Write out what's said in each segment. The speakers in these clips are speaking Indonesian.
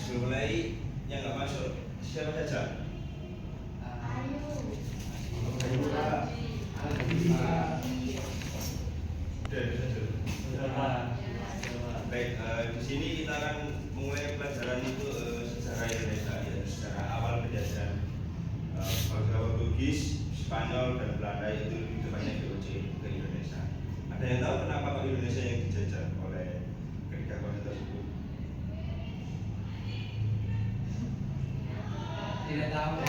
Sebelum mulai yang nggak masuk siapa saja? Ayu Pak. Baik, di sini kita akan mulai pelajaran itu sejarah Indonesia, yaitu sejarah awal penjajahan bangsa Portugis, Spanyol dan Belanda, itu lebih tepatnya VOC ke Indonesia. Ada yang tahu kenapa kok Indonesia yang dijajah oleh ketiga bangsa tersebut? Tidak tahu.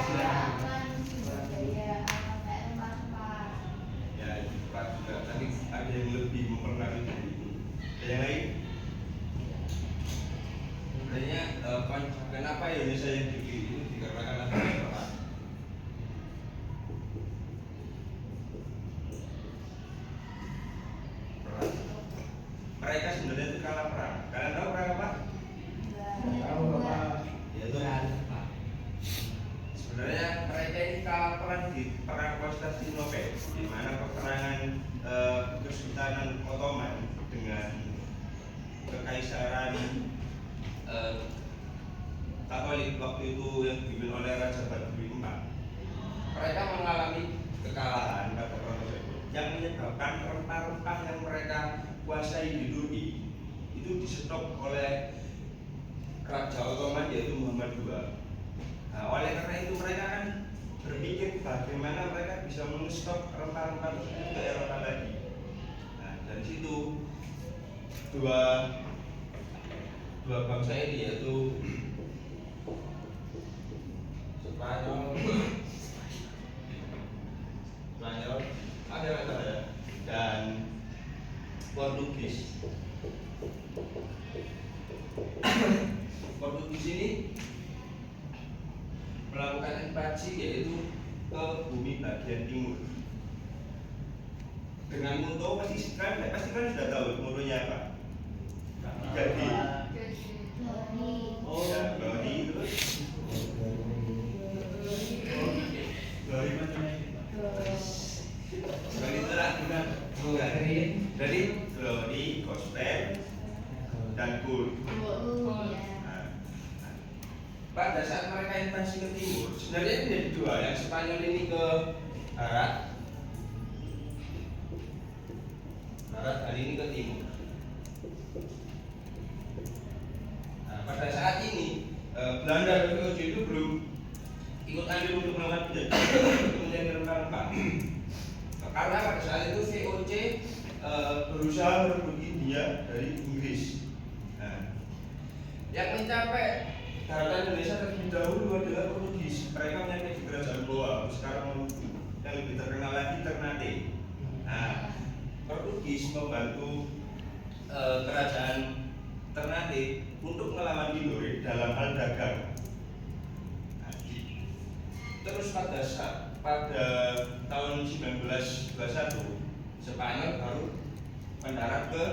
Ya, itu Pak juga. Tapi ada yang lebih mempengaruhi dari itu. Ada yang lain? Sebenarnya kenapa Indonesia yang dipilih itu dikarenakan apa? Perang. Mereka sebenarnya itu kalah perang. Kalian tahu perang apa? Tahu Bapak. Yaitu sebenarnya mereka ini kalah perang di perang Konstantinopel, di mana peperangan Kesultanan Ottoman dengan kekaisaran Katolik waktu itu yang dipimpin oleh Raja Baduy IV. Mereka mengalami kekalahan pada perang tersebut yang menyebabkan rempah-rempah yang mereka kuasai di Turki itu disetop oleh Raja Ottoman, yaitu Muhammad II. Nah, oleh karena itu mereka kan berpikir bagaimana mereka bisa mengestok rempah-rempah tersebut ke Eropa lagi. Nah, dari situ dua bangsa ini, yaitu Spanyol ada ya, dan Portugis. Portugis ini melakukan invasi yaitu ke bumi bagian timur dengan moto pasti kan sudah tahu motonya apa? Jadi Glory terus Glory macamnya Glory itu lah bukan dari Glory, Gospel dan Gold. Pada saat mereka invasi ke timur, sebenarnya menjadi dua, yang Spanyol ini ke barat, hari ini ke timur. Nah, pada saat ini Belanda dan VOC itu belum ikut andil untuk melakukan penjajahan rempah-rempah. Karena pada saat itu VOC berusaha merebut India dari Inggris. Nah, yang mencapai daratan Indonesia terlebih dahulu adalah Portugis. Mereka menyampai di Kerajaan Goa, sekarang yang lebih terkenal lagi Ternate. Nah, Portugis membantu Kerajaan Ternate untuk melawan Tidore dalam hal dagang. Nah, terus pada tahun 1921 Spanyol baru mendarat ke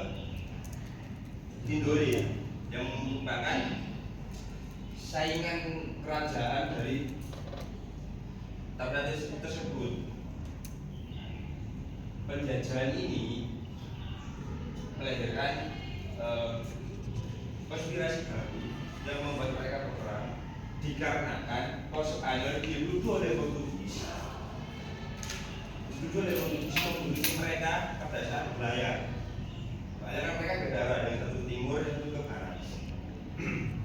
Tidore yang merupakan saingan kerajaan dari Ternate tersebut. Penjajahan ini melahirkan konspirasi baru yang membuat mereka berperang, dikarenakan Spanyol dituduh oleh Portugis membunuh mereka pada saat belayar. Soalnya mereka berdarah, yang satu ke timur, yang satu ke barat.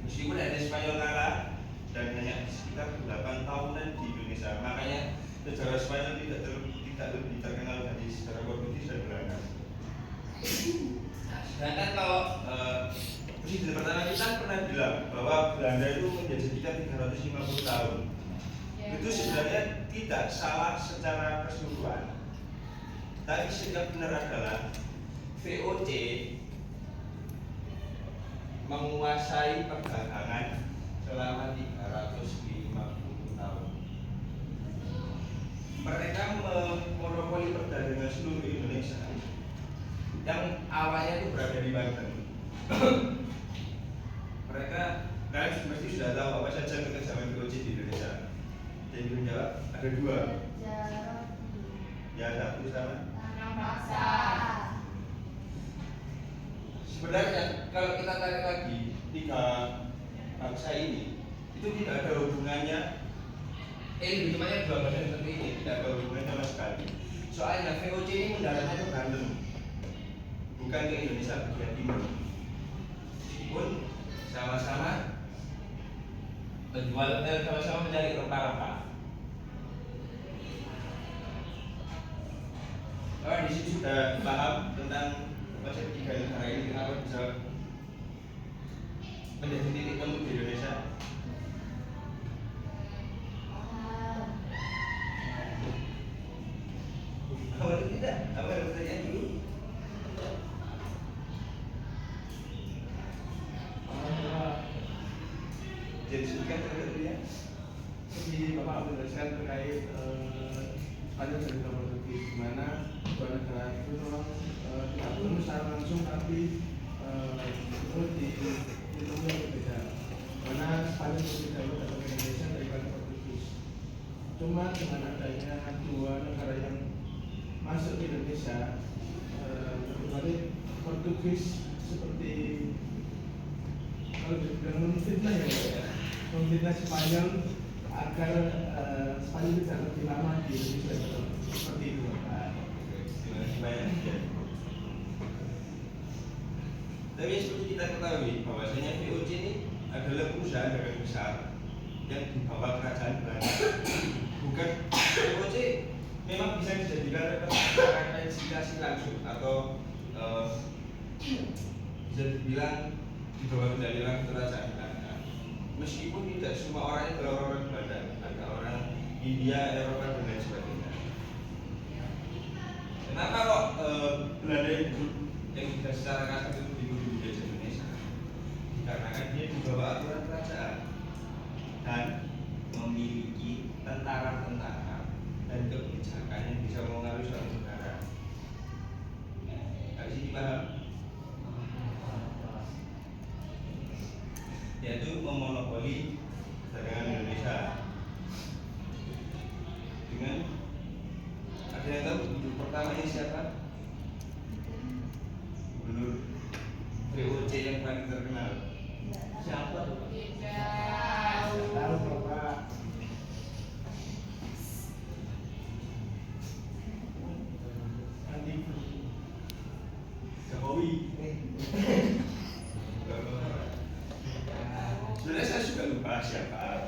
Meskipun ada Spanyol kalah dan hanya sekitar 8 tahunan di Indonesia, makanya sejarah Spanyol tidak lebih terkenal dari sejarah Portugis dan Belanda. Sedangkan kalau presiden pertama kita pernah bilang bahwa Belanda itu menjajah kita 350 tahun. Itu sebenarnya tidak salah secara keseluruhan. Tapi yang benar adalah VOC menguasai perdagangan selama 350 tahun. Mereka memonopoli perdagangan seluruh Indonesia yang awalnya itu berada di Banten. Mereka, kalian pasti sudah tahu apa saja kekejaman VOC di Indonesia. Jadi menjawab ada dua. Ya, satu sama. Sebenarnya kalau kita tarik lagi 3 bangsa ini itu tidak ada hubungannya, lebih tepatnya dua bahasa seperti ini tidak ada hubungannya sama sekali. Soalnya VOC ini mendaratnya ke Banten, bukan ke Indonesia bagian timur. Meskipun sama-sama menjual, sama-sama mencari rempah-rempah. Kalau di sini sudah paham tentang konsep tiga negara ini, kenapa bisa menjadi titik temu di Indonesia? Kalau tidak, apa yang pertanyaan dulu? Jadi sebutkan terkait Jadi Bapak menjelaskan terkait panjang cerita Portugis, di mana dua negara itu memang tidak bertemu secara langsung, tapi menurut di ilmu yang berbeda. Mana Spanyol lebih dahulu datang ke Indonesia daripada Portugis. Cuma dengan adanya dua negara yang masuk ke Indonesia, kembali Portugis seperti kalau dibilang memfitnah ya, memfitnah Spanyol agar Spanyol tidak lebih lama di Indonesia, seperti itu Pak. Terima kasih banyak. Tapi seperti kita ketahui bahwasanya VOC ini adalah perusahaan dagang besar yang di bawah kerajaan Belanda. Bukan VOC memang bisa dijadikan representasi langsung atau bisa dibilang di bawah kendali kerajaan Belanda. Meskipun tidak semua orang itu orang Belanda, ada orang India, Eropa dan lain sebagainya. Kenapa kok Belanda itu yang tidak secara kasar itu dijajah Indonesia? Dikarenakan dia di bawah aturan kerajaan dan memiliki tentara-tentara dan kebijakan yang bisa mengaruhi suatu negara. Dari sini paham? Yaitu memonopoli perdagangan Indonesia dengan, ada yang tahu gubernur pertamanya siapa? Gubernur VOC yang paling terkenal siapa tuh? Tahu Bapak. Jokowi. Sebenarnya saya juga lupa siapa.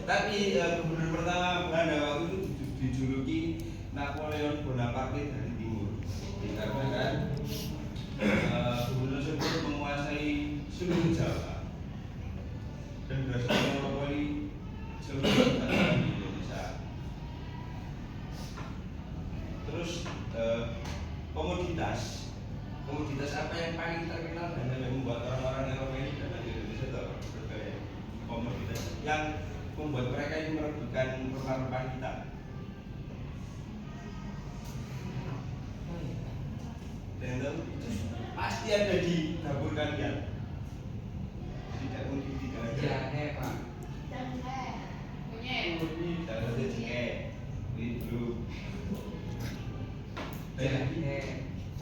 Tapi gubernur pertama Belanda waktu itu dijuluki Napoleon Bonaparte dari timur. Dikarenakan gubernur tersebut menguasai seluruh Jawa dan berhasil memonopoli seluruh kerajaan di Indonesia. Terus komoditas apa yang paling terkenal dan yang membuat orang-orang Eropa ini datang ke Indonesia itu apa? Berbagai komoditas yang membuat mereka ini merebutkan rempah-rempah kita. Dan itu pasti ada di dapur kalian. Tidak mungkin tidak ada. Jahe Pak. Tidak ada jahe. Itu. Jahe.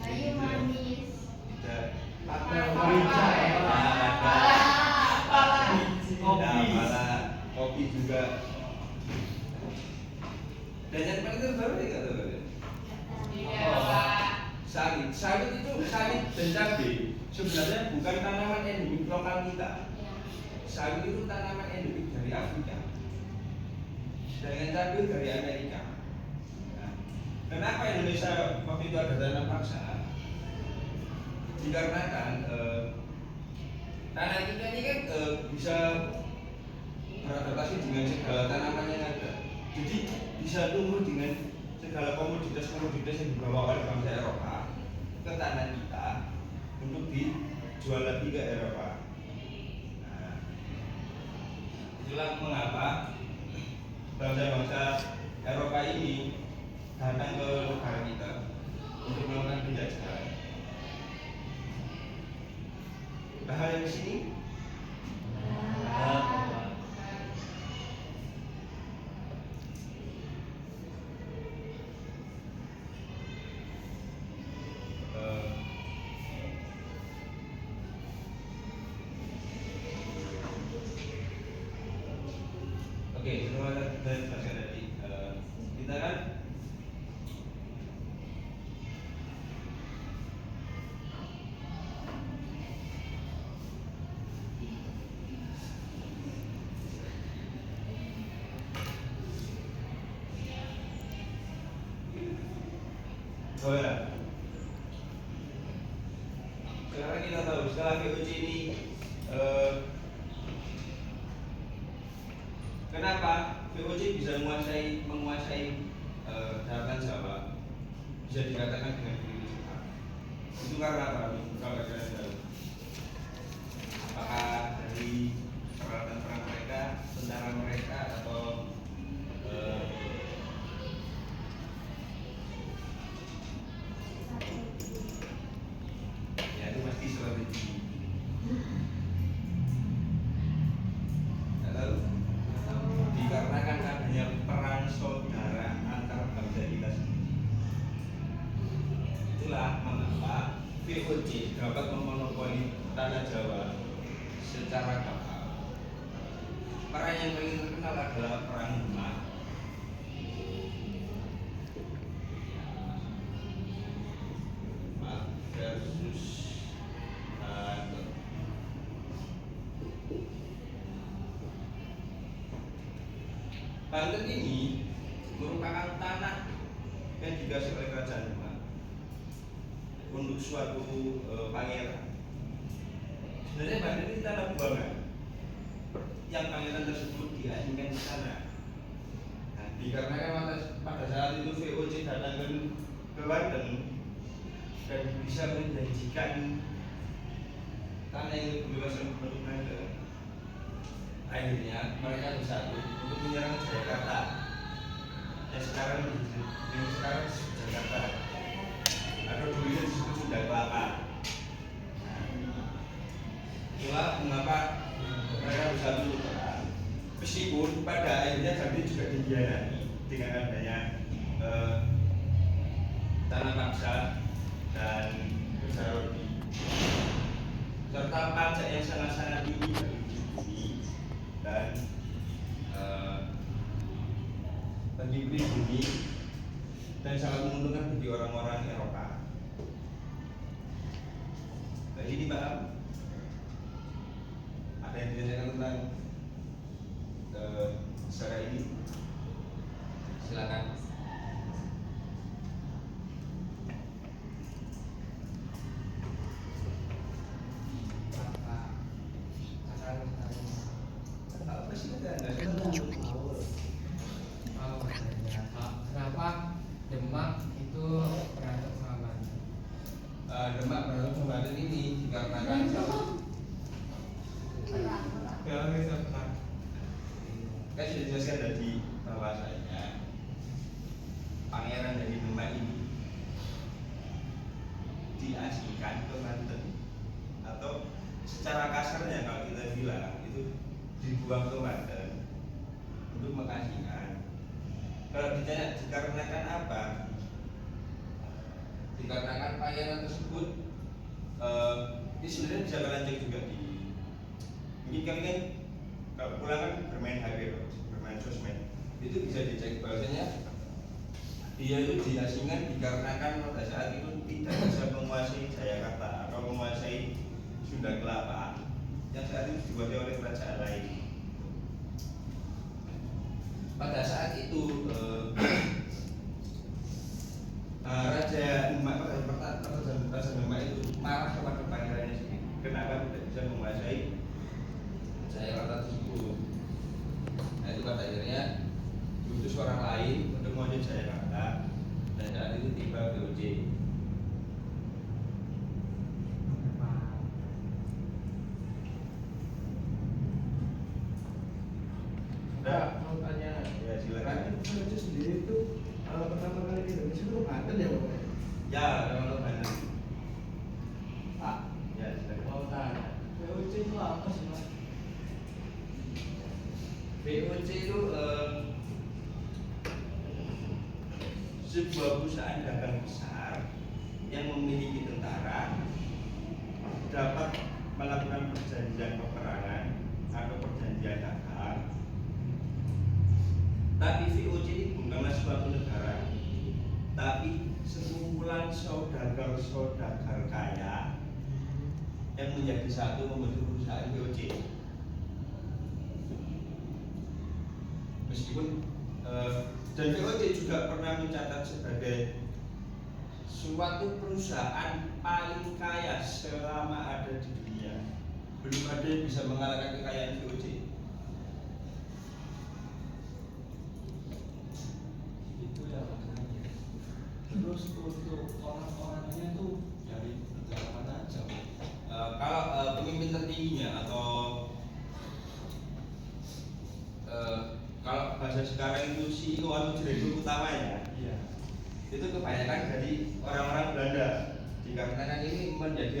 Kayu manis. Tidak. Kopi juga. Dan yang paling terbaru nih kata sawit itu sawit dan cabai sebenarnya bukan tanaman endemik lokal kita. Sawit itu tanaman endemik dari Afrika. Dengan cabai dari Amerika. Nah, kenapa Indonesia waktu itu ada tanam paksa? Dikarenakan tanah kita ini kan bisa beradaptasi dengan segala tanaman yang ada. Jadi bisa tumbuh dengan segala komoditas-komoditas yang dibawa oleh bangsa Eropa ke tanah kita untuk dijual lagi ke Eropa. Nah, itulah mengapa bangsa-bangsa Eropa ini datang ke negara kita untuk melakukan penjajahan. Bahaya di sini. kita tahu setelah VOC ini kenapa VOC bisa menguasai daratan Jawa, bisa dikatakan dengan begitu cepat? Itu karena apa? Kalau kalian tahu, apakah dari peralatan perang mereka, tentara mereka, atau ya itu pasti strategi. Lalu dikarenakan adanya perang saudara antar bangsa kita sendiri, itulah mengapa VOC dapat memonopoli tanah Jawa secara kapal. Perang yang paling terkenal adalah perang Demak. Versus Banten. Banten ini merupakan tanah yang dikasih oleh Kerajaan Demak untuk suatu pangeran. Sebenarnya Banten ini tanah buangan yang pangeran tersebut diasingkan ke sana. Nah, dikarenakan pada saat itu VOC datang ke Banten dan bisa menjanjikan tanah yang kebebasan untuk Banten, akhirnya mereka bersatu untuk menyerang Jakarta. Yang sekarang Jakarta, atau dulunya disebut Sunda Kelapa. Itulah mengapa mereka bersatu untuk perang. Meskipun pada akhirnya Jambi juga dikhianati dengan adanya tanah paksa dan Besarodi, serta pajak yang sangat-sangat tinggi dari bumi dan bagi pribumi dan sangat menguntungkan bagi orang-orang Eropa. Nah, ini paham? Ada yang ditanyakan tentang secara ini? Silakan. Apa sih Kenapa Demak itu berantem sama Banten? Demak berantem sama Banten ini dikarenakan kan sudah dijelaskan tadi bahwasanya pangeran dari Demak ini diasingkan ke Banten, atau secara kasarnya kalau kita bilang itu dibuang ke Banten untuk mengasingkan. Kalau ditanya dikarenakan apa? Dikarenakan pangeran tersebut ini sebenarnya bisa kalian cek juga di mungkin kalian kan kalau pulang kan bermain HP, bermain sosmed, itu bisa dicek bahwasanya dia itu diasingkan dikarenakan pada saat itu tidak bisa menguasai Jayakarta atau menguasai Sunda Kelapa yang saat itu dikuasai oleh kerajaan lain. Pada saat itu Raja Demak itu marah kepada pangerannya sendiri. Kenapa tidak bisa menguasai Jayakarta tersebut? Nah, itu pada akhirnya diutus orang lain untuk menguasai Jayakarta, dan saat itu tiba VOC. Nah, mau tanya, Ya silakan. VOC sendiri itu pertama kali di Indonesia itu Banten ya Bapak? Ya, kalau Banten. Pak, Ya, silakan. mau tanya, VOC itu apa sih Mas? VOC itu sebuah perusahaan dagang besar yang memiliki tentara, dapat melakukan perjanjian peperangan atau perjanjian dagang. Tapi VOC ini bukanlah suatu negara, tapi sekumpulan saudagar-saudagar kaya yang menjadi satu membentuk perusahaan VOC. Meskipun dan VOC juga pernah mencatat sebagai suatu perusahaan paling kaya selama ada di dunia belum ada yang bisa mengalahkan kekayaan VOC. Itu ya makanya. Terus untuk orang-orangnya tuh dari negara mana aja? Kalau pemimpin tertingginya atau kalau bahasa sekarang itu CEO atau direktur utamanya Iya. itu kebanyakan dari orang-orang Belanda, dikarenakan ini menjadi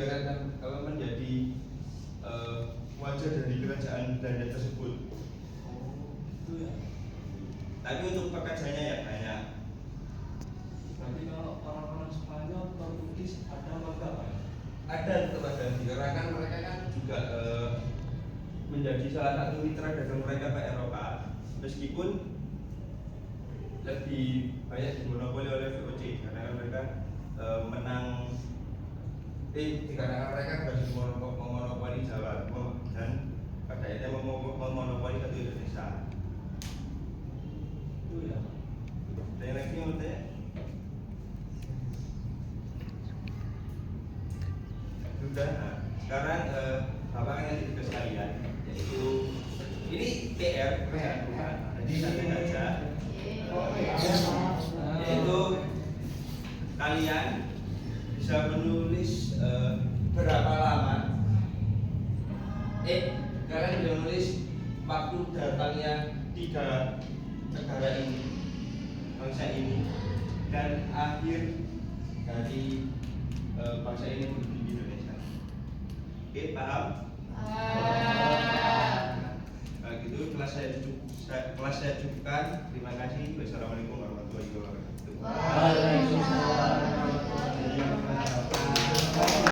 wajah dari kerajaan Belanda tersebut. Oh, itu ya. Tapi untuk pekerjanya ya banyak. Berarti kalau orang-orang Spanyol, Portugis ada apa enggak, Pak? Ada tetap ada, dikarenakan mereka kan juga menjadi salah satu mitra dagang mereka ke Eropa, meskipun lebih banyak dimonopoli oleh VOC karena mereka menang dikarenakan mereka berhasil memonopoli Jawa dan pada akhirnya memonopoli satu Indonesia. Itu ya. Dan lagi menurut saya sudah. Nah, sekarang bapak kan yang tugas kalian yaitu ini PR bukan. Jadi satu saja yaitu kalian bisa menulis berapa lama kalian bisa menulis waktu datangnya 3 negara ini, bangsa ini, dan akhir dari bangsa ini menuju Indonesia. Oke, paham? Nah, gitu kelas saya cukupkan. Terima kasih. Wassalamualaikum warahmatullahi wabarakatuh. Waalaikumsalam.